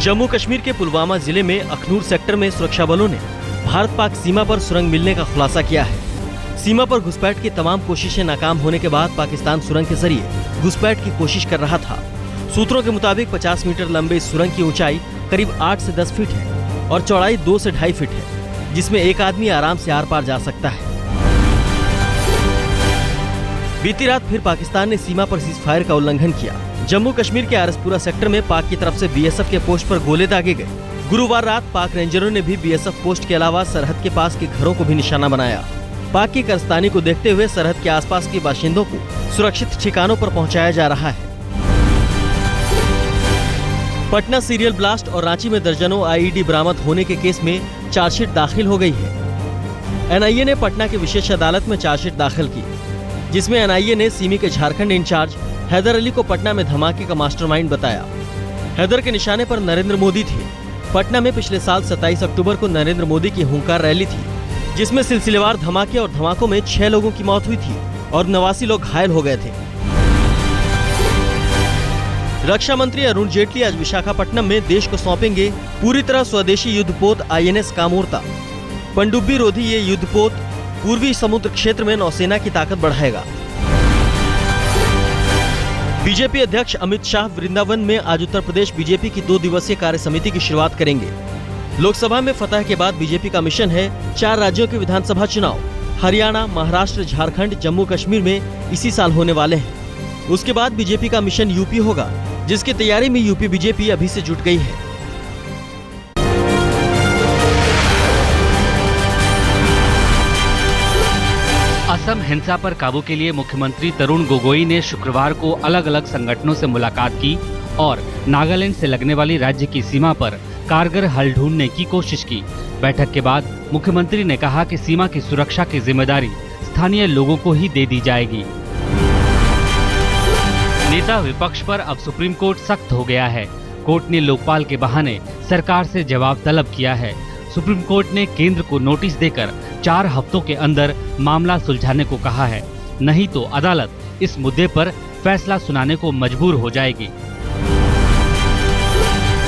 जम्मू कश्मीर के पुलवामा जिले में अखनूर सेक्टर में सुरक्षा बलों ने भारत पाक सीमा पर सुरंग मिलने का खुलासा किया है। सीमा पर घुसपैठ की तमाम कोशिशें नाकाम होने के बाद पाकिस्तान सुरंग के जरिए घुसपैठ की कोशिश कर रहा था। सूत्रों के मुताबिक 50 मीटर लंबे इस सुरंग की ऊंचाई करीब 8 से 10 फीट है और चौड़ाई 2 से 2.5 फीट है, जिसमें एक आदमी आराम से आर पार जा सकता है। बीती रात फिर पाकिस्तान ने सीमा पर सीज फायर का उल्लंघन किया। जम्मू कश्मीर के आरएसपुरा सेक्टर में पाक की तरफ से बीएसएफ के पोस्ट पर गोले दागे गए। गुरुवार रात पाक रेंजरों ने भी बीएसएफ पोस्ट के अलावा सरहद के पास के घरों को भी निशाना बनाया। पाक की कारस्तानी को देखते हुए सरहद के आसपास के बाशिंदों को सुरक्षित ठिकानों पर पहुंचाया जा रहा है। पटना सीरियल ब्लास्ट और रांची में दर्जनों आईईडी बरामद होने के केस में चार्जशीट दाखिल हो गई है। एनआईए ने पटना की विशेष अदालत में चार्जशीट दाखिल की, जिसमें एनआईए ने सिमी के झारखंड इंचार्ज हैदर अली को पटना में धमाके का मास्टरमाइंड बताया। हैदर के निशाने पर नरेंद्र मोदी थे। पटना में पिछले साल 27 अक्टूबर को नरेंद्र मोदी की हुंकार रैली थी, जिसमें सिलसिलेवार धमाके और धमाकों में 6 लोगों की मौत हुई थी और 89 लोग घायल हो गए थे। रक्षा मंत्री अरुण जेटली आज विशाखापट्टनम में देश को सौंपेंगे पूरी तरह स्वदेशी युद्धपोत आईएनएस कामोर्ता। पनडुब्बी रोधी ये युद्धपोत पूर्वी समुद्र क्षेत्र में नौसेना की ताकत बढ़ाएगा। बीजेपी अध्यक्ष अमित शाह वृंदावन में आज उत्तर प्रदेश बीजेपी की 2 दिवसीय कार्य समिति की शुरुआत करेंगे। लोकसभा में फतह के बाद बीजेपी का मिशन है 4 राज्यों के विधानसभा चुनाव। हरियाणा, महाराष्ट्र, झारखंड, जम्मू कश्मीर में इसी साल होने वाले हैं। उसके बाद बीजेपी का मिशन यूपी होगा, जिसकी तैयारी में यूपी बीजेपी अभी से जुट गई है। असम हिंसा पर काबू के लिए मुख्यमंत्री तरुण गोगोई ने शुक्रवार को अलग अलग संगठनों से मुलाकात की और नागालैंड से लगने वाली राज्य की सीमा पर कारगर हल ढूंढने की कोशिश की। बैठक के बाद मुख्यमंत्री ने कहा कि सीमा की सुरक्षा की जिम्मेदारी स्थानीय लोगों को ही दे दी जाएगी। नेता विपक्ष पर अब सुप्रीम कोर्ट सख्त हो गया है। कोर्ट ने लोकपाल के बहाने सरकार से जवाब तलब किया है। सुप्रीम कोर्ट ने केंद्र को नोटिस देकर 4 हफ्तों के अंदर मामला सुलझाने को कहा है, नहीं तो अदालत इस मुद्दे पर फैसला सुनाने को मजबूर हो जाएगी।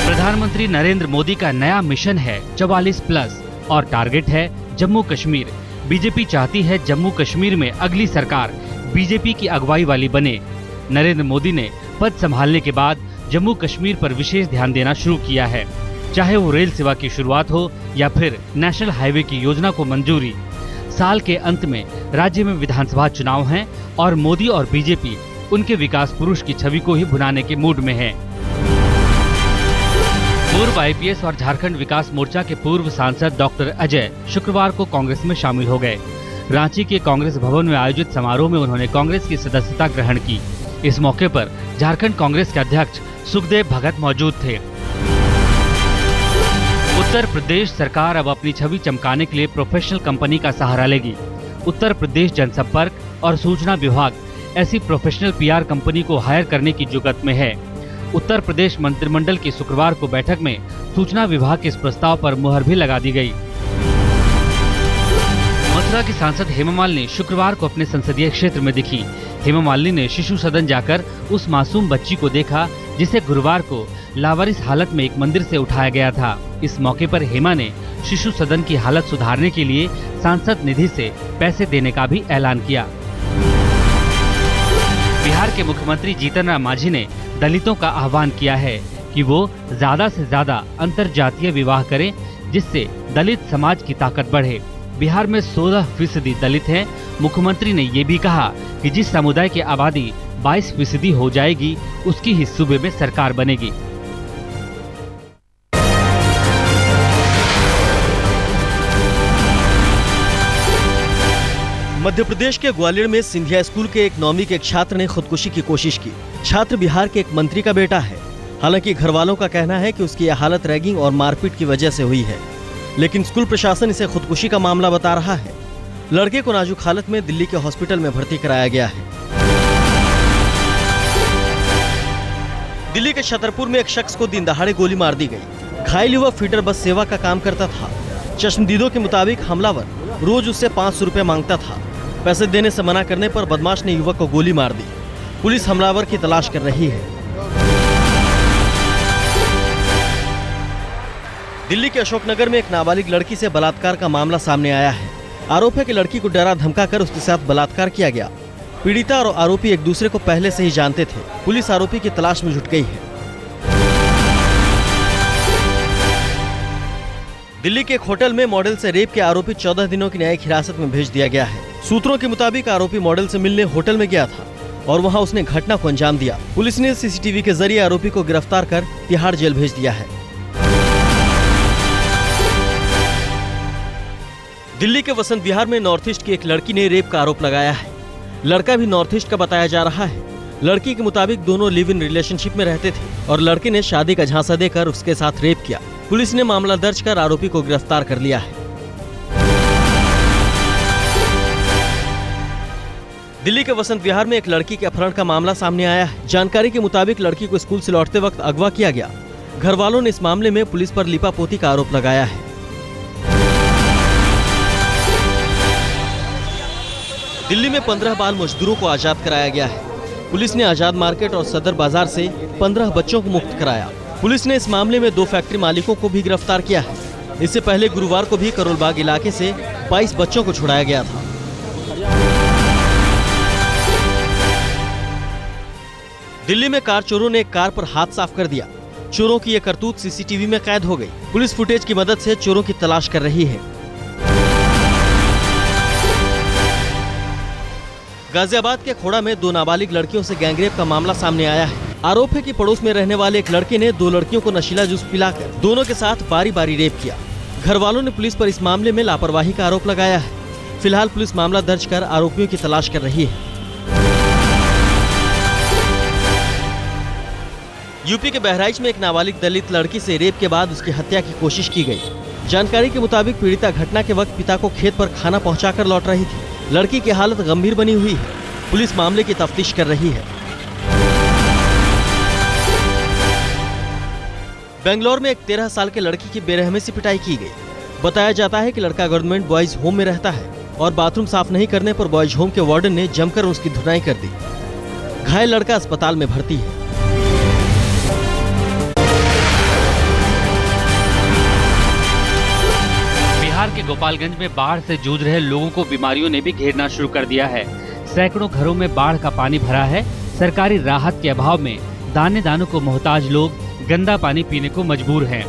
प्रधानमंत्री नरेंद्र मोदी का नया मिशन है 44+ और टारगेट है जम्मू कश्मीर। बीजेपी चाहती है जम्मू कश्मीर में अगली सरकार बीजेपी की अगुवाई वाली बने। नरेंद्र मोदी ने पद संभालने के बाद जम्मू कश्मीर पर विशेष ध्यान देना शुरू किया है, चाहे वो रेल सेवा की शुरुआत हो या फिर नेशनल हाईवे की योजना को मंजूरी। साल के अंत में राज्य में विधानसभा चुनाव हैं और मोदी और बीजेपी उनके विकास पुरुष की छवि को ही भुनाने के मूड में है। पूर्व आईपीएस और झारखंड विकास मोर्चा के पूर्व सांसद डॉक्टर अजय शुक्रवार को कांग्रेस में शामिल हो गए। रांची के कांग्रेस भवन में आयोजित समारोह में उन्होंने कांग्रेस की सदस्यता ग्रहण की। इस मौके पर झारखंड कांग्रेस के अध्यक्ष सुखदेव भगत मौजूद थे। उत्तर प्रदेश सरकार अब अपनी छवि चमकाने के लिए प्रोफेशनल कंपनी का सहारा लेगी। उत्तर प्रदेश जनसंपर्क और सूचना विभाग ऐसी प्रोफेशनल पीआर कंपनी को हायर करने की जुगत में है। उत्तर प्रदेश मंत्रिमंडल की शुक्रवार को बैठक में सूचना विभाग के इस प्रस्ताव पर मुहर भी लगा दी गई। मथुरा की सांसद हेमा मालिनी शुक्रवार को अपने संसदीय क्षेत्र में दिखी। हेमा मालिनी ने शिशु सदन जाकर उस मासूम बच्ची को देखा जिसे गुरुवार को लावारिस हालत में एक मंदिर से उठाया गया था। इस मौके पर हेमा ने शिशु सदन की हालत सुधारने के लिए सांसद निधि से पैसे देने का भी ऐलान किया। बिहार के मुख्यमंत्री जीतन राम मांझी ने दलितों का आह्वान किया है कि वो ज्यादा से ज्यादा अंतरजातीय विवाह करें, जिससे दलित समाज की ताकत बढ़े। बिहार में 16% दलित हैं। मुख्यमंत्री ने ये भी कहा कि जिस समुदाय की आबादी 22% हो जाएगी, उसकी ही सूबे में सरकार बनेगी। मध्य प्रदेश के ग्वालियर में सिंधिया स्कूल के एक 9वीं के एक छात्र ने खुदकुशी की कोशिश की। छात्र बिहार के एक मंत्री का बेटा है। हालांकि घर वालों का कहना है कि उसकी यह हालत रैगिंग और मारपीट की वजह से हुई है, लेकिन स्कूल प्रशासन इसे खुदकुशी का मामला बता रहा है। लड़के को नाजुक हालत में दिल्ली के हॉस्पिटल में भर्ती कराया गया है। दिल्ली के छतरपुर में एक शख्स को दिन दहाड़े गोली मार दी गई। घायल युवक फीडर बस सेवा का काम करता था। चश्मदीदों के मुताबिक हमलावर रोज उससे 500 रुपए मांगता था। पैसे देने से मना करने पर बदमाश ने युवक को गोली मार दी। पुलिस हमलावर की तलाश कर रही है। दिल्ली के अशोकनगर में एक नाबालिग लड़की से बलात्कार का मामला सामने आया है। आरोप है कि लड़की को डरा धमकाकर उसके साथ बलात्कार किया गया। पीड़िता और आरोपी एक दूसरे को पहले से ही जानते थे। पुलिस आरोपी की तलाश में जुट गई है। दिल्ली के एक होटल में मॉडल से रेप के आरोपी 14 दिनों की न्यायिक हिरासत में भेज दिया गया है। सूत्रों के मुताबिक आरोपी मॉडल से मिलने होटल में गया था और वहां उसने घटना को अंजाम दिया। पुलिस ने सीसीटीवी के जरिए आरोपी को गिरफ्तार कर तिहाड़ जेल भेज दिया है। दिल्ली के वसंत विहार में नॉर्थ ईस्ट की एक लड़की ने रेप का आरोप लगाया है। लड़का भी नॉर्थ ईस्ट का बताया जा रहा है। लड़की के मुताबिक दोनों लिव इन रिलेशनशिप में रहते थे और लड़के ने शादी का झांसा देकर उसके साथ रेप किया। पुलिस ने मामला दर्ज कर आरोपी को गिरफ्तार कर लिया है। दिल्ली के वसंत विहार में एक लड़की के अपहरण का मामला सामने आया है। जानकारी के मुताबिक लड़की को स्कूल से लौटते वक्त अगवा किया गया। घर वालों ने इस मामले में पुलिस पर लीपापोती का आरोप लगाया है। दिल्ली में 15 बाल मजदूरों को आजाद कराया गया है। पुलिस ने आजाद मार्केट और सदर बाजार से 15 बच्चों को मुक्त कराया। पुलिस ने इस मामले में 2 फैक्ट्री मालिकों को भी गिरफ्तार किया है। इससे पहले गुरुवार को भी करोलबाग इलाके से 22 बच्चों को छुड़ाया गया था। दिल्ली में कार चोरों ने एक कार पर हाथ साफ कर दिया। चोरों की यह करतूत सीसीटीवी में कैद हो गई। पुलिस फुटेज की मदद से चोरों की तलाश कर रही है। गाजियाबाद के खोड़ा में 2 नाबालिग लड़कियों से गैंगरेप का मामला सामने आया है। आरोप है कि पड़ोस में रहने वाले एक लड़के ने 2 लड़कियों को नशीला जूस पिलाकर दोनों के साथ बारी बारी रेप किया। घर वालों ने पुलिस पर इस मामले में लापरवाही का आरोप लगाया है। फिलहाल पुलिस मामला दर्ज कर आरोपियों की तलाश कर रही है। यूपी के बहराइच में एक नाबालिग दलित लड़की से रेप के बाद उसकी हत्या की कोशिश की गई। जानकारी के मुताबिक पीड़िता घटना के वक्त पिता को खेत पर खाना पहुंचाकर लौट रही थी। लड़की की हालत गंभीर बनी हुई है। पुलिस मामले की तफ्तीश कर रही है। बेंगलोर में एक 13 साल के लड़की की बेरहमी से पिटाई की गई। बताया जाता है कि लड़का गवर्नमेंट बॉयज होम में रहता है और बाथरूम साफ नहीं करने पर बॉयज होम के वार्डन ने जमकर उसकी धुनाई कर दी। घायल लड़का अस्पताल में भर्ती है। बिहार के गोपालगंज में बाढ़ से जूझ रहे लोगों को बीमारियों ने भी घेरना शुरू कर दिया है। सैकड़ों घरों में बाढ़ का पानी भरा है। सरकारी राहत के अभाव में दाने दानों को मोहताज लोग गंदा पानी पीने को मजबूर हैं।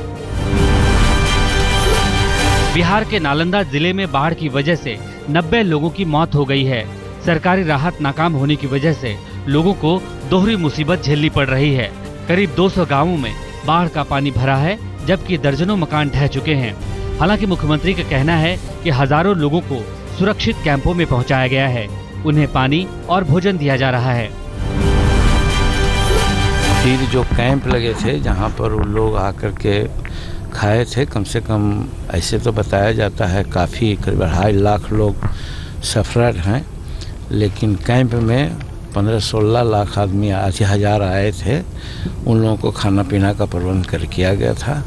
बिहार के नालंदा जिले में बाढ़ की वजह से 90 लोगों की मौत हो गई है। सरकारी राहत नाकाम होने की वजह से लोगों को दोहरी मुसीबत झेलनी पड़ रही है। करीब 200 गांवों में बाढ़ का पानी भरा है, जबकि दर्जनों मकान ढह चुके हैं। हालांकि मुख्यमंत्री का कहना है कि हजारों लोगों को सुरक्षित कैंपों में पहुंचाया गया है। उन्हें पानी और भोजन दिया जा रहा है। फिर जो कैंप लगे थे जहां पर वो लोग आकर के खाए थे, कम से कम ऐसे तो बताया जाता है काफ़ी करीब 2.5 लाख लोग सफरर हैं, लेकिन कैंप में 15-16 लाख आदमी 80,000 आए थे। उन लोगों को खाना पीना का प्रबंध कर किया गया था।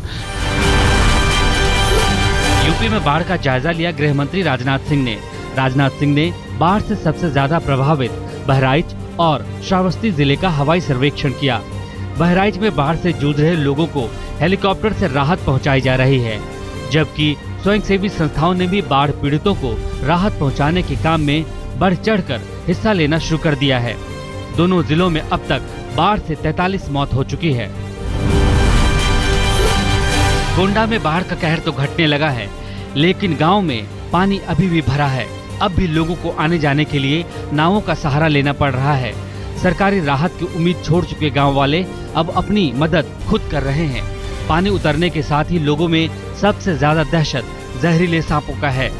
यूपी में बाढ़ का जायजा लिया गृह मंत्री राजनाथ सिंह ने। राजनाथ सिंह ने बाढ़ से सबसे ज्यादा प्रभावित बहराइच और श्रावस्ती जिले का हवाई सर्वेक्षण किया। बहराइच में बाढ़ से जूझ रहे लोगों को हेलीकॉप्टर से राहत पहुंचाई जा रही है, जबकि स्वयंसेवी संस्थाओं ने भी बाढ़ पीड़ितों को राहत पहुंचाने के काम में बढ़ चढ़कर हिस्सा लेना शुरू कर दिया है। दोनों जिलों में अब तक बाढ़ से 43 मौत हो चुकी है। गोंडा में बाढ़ का कहर तो घटने लगा है, लेकिन गांव में पानी अभी भी भरा है। अब भी लोगों को आने जाने के लिए नावों का सहारा लेना पड़ रहा है। सरकारी राहत की उम्मीद छोड़ चुके गांव वाले अब अपनी मदद खुद कर रहे हैं। पानी उतरने के साथ ही लोगों में सबसे ज्यादा दहशत जहरीले सांपों का है।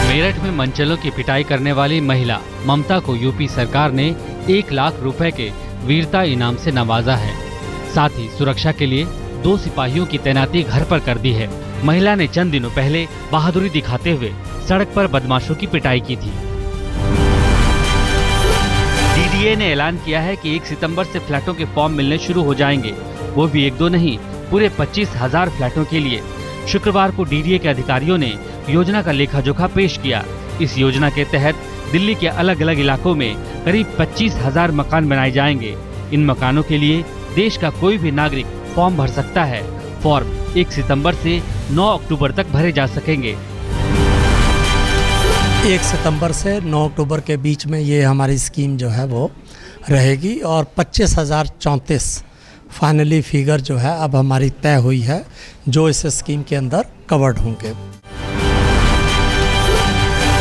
मेरठ में मनचलों की पिटाई करने वाली महिला ममता को यूपी सरकार ने 1 लाख रुपए के वीरता इनाम से नवाजा है। साथ ही सुरक्षा के लिए 2 सिपाहियों की तैनाती घर पर कर दी है। महिला ने चंद दिनों पहले बहादुरी दिखाते हुए सड़क पर बदमाशों की पिटाई की थी। डीडीए ने ऐलान किया है कि 1 सितंबर से फ्लैटों के फॉर्म मिलने शुरू हो जाएंगे, वो भी 1-2 नहीं, पूरे 25,000 फ्लैटों के लिए। शुक्रवार को डीडीए के अधिकारियों ने योजना का लेखा जोखा पेश किया। इस योजना के तहत दिल्ली के अलग अलग इलाकों में करीब 25,000 मकान बनाए जाएंगे। इन मकानों के लिए देश का कोई भी नागरिक फॉर्म भर सकता है। फॉर्म 1 सितंबर से 9 अक्टूबर तक भरे जा सकेंगे। 1 सितंबर से 9 अक्टूबर के बीच में ये हमारी स्कीम जो है वो रहेगी और 25,034 फाइनली फिगर जो है अब हमारी तय हुई है जो इस स्कीम के अंदर कवर्ड होंगे।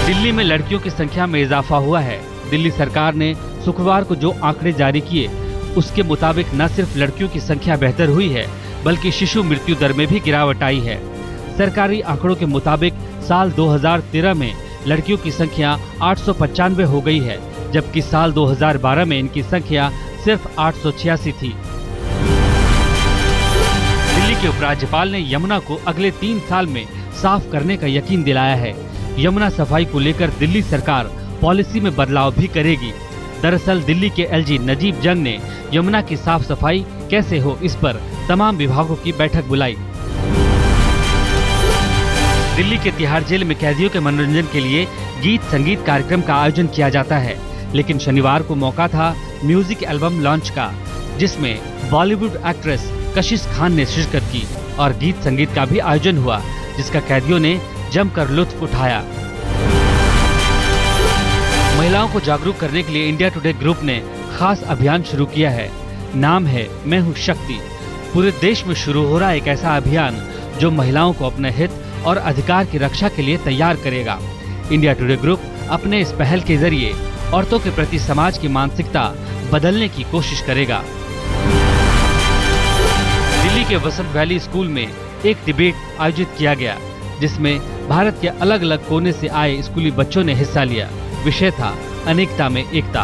दिल्ली में लड़कियों की संख्या में इजाफा हुआ है। दिल्ली सरकार ने शुक्रवार को जो आंकड़े जारी किए उसके मुताबिक न सिर्फ लड़कियों की संख्या बेहतर हुई है बल्कि शिशु मृत्यु दर में भी गिरावट आई है। सरकारी आंकड़ों के मुताबिक साल 2013 में लड़कियों की संख्या 895 हो गई है, जबकि साल 2012 में इनकी संख्या सिर्फ 886 थी। दिल्ली के उपराज्यपाल ने यमुना को अगले 3 साल में साफ करने का यकीन दिलाया है। यमुना सफाई को लेकर दिल्ली सरकार पॉलिसी में बदलाव भी करेगी। दरअसल दिल्ली के एलजी नजीब जंग ने यमुना की साफ सफाई कैसे हो इस पर तमाम विभागों की बैठक बुलाई। दिल्ली के तिहाड़ जेल में कैदियों के मनोरंजन के लिए गीत संगीत कार्यक्रम का आयोजन किया जाता है, लेकिन शनिवार को मौका था म्यूजिक एल्बम लॉन्च का, जिसमें बॉलीवुड एक्ट्रेस कशिश खान ने शिरकत की और गीत संगीत का भी आयोजन हुआ, जिसका कैदियों ने जमकर लुत्फ उठाया। महिलाओं को जागरूक करने के लिए इंडिया टुडे ग्रुप ने खास अभियान शुरू किया है। नाम है मैं हूँ शक्ति। पूरे देश में शुरू हो रहा एक ऐसा अभियान जो महिलाओं को अपने हित और अधिकार की रक्षा के लिए तैयार करेगा। इंडिया टुडे ग्रुप अपने इस पहल के जरिए औरतों के प्रति समाज की मानसिकता बदलने की कोशिश करेगा। दिल्ली के वसंत वैली स्कूल में एक डिबेट आयोजित किया गया, जिसमें भारत के अलग अलग कोने से आए स्कूली बच्चों ने हिस्सा लिया। विषय था अनेकता में एकता।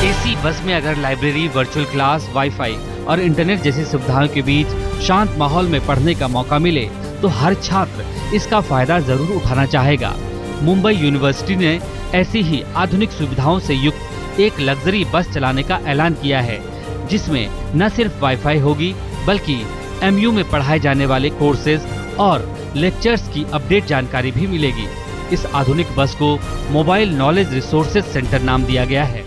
एसी बस में अगर लाइब्रेरी, वर्चुअल क्लास, वाईफाई और इंटरनेट जैसी सुविधाओं के बीच शांत माहौल में पढ़ने का मौका मिले तो हर छात्र इसका फायदा जरूर उठाना चाहेगा। मुंबई यूनिवर्सिटी ने ऐसी ही आधुनिक सुविधाओं से युक्त एक लग्जरी बस चलाने का ऐलान किया है, जिसमें न सिर्फ वाईफाई होगी बल्कि एमयू में पढ़ाए जाने वाले कोर्सेज और लेक्चर्स की अपडेट जानकारी भी मिलेगी। इस आधुनिक बस को मोबाइल नॉलेज रिसोर्सेज सेंटर नाम दिया गया है।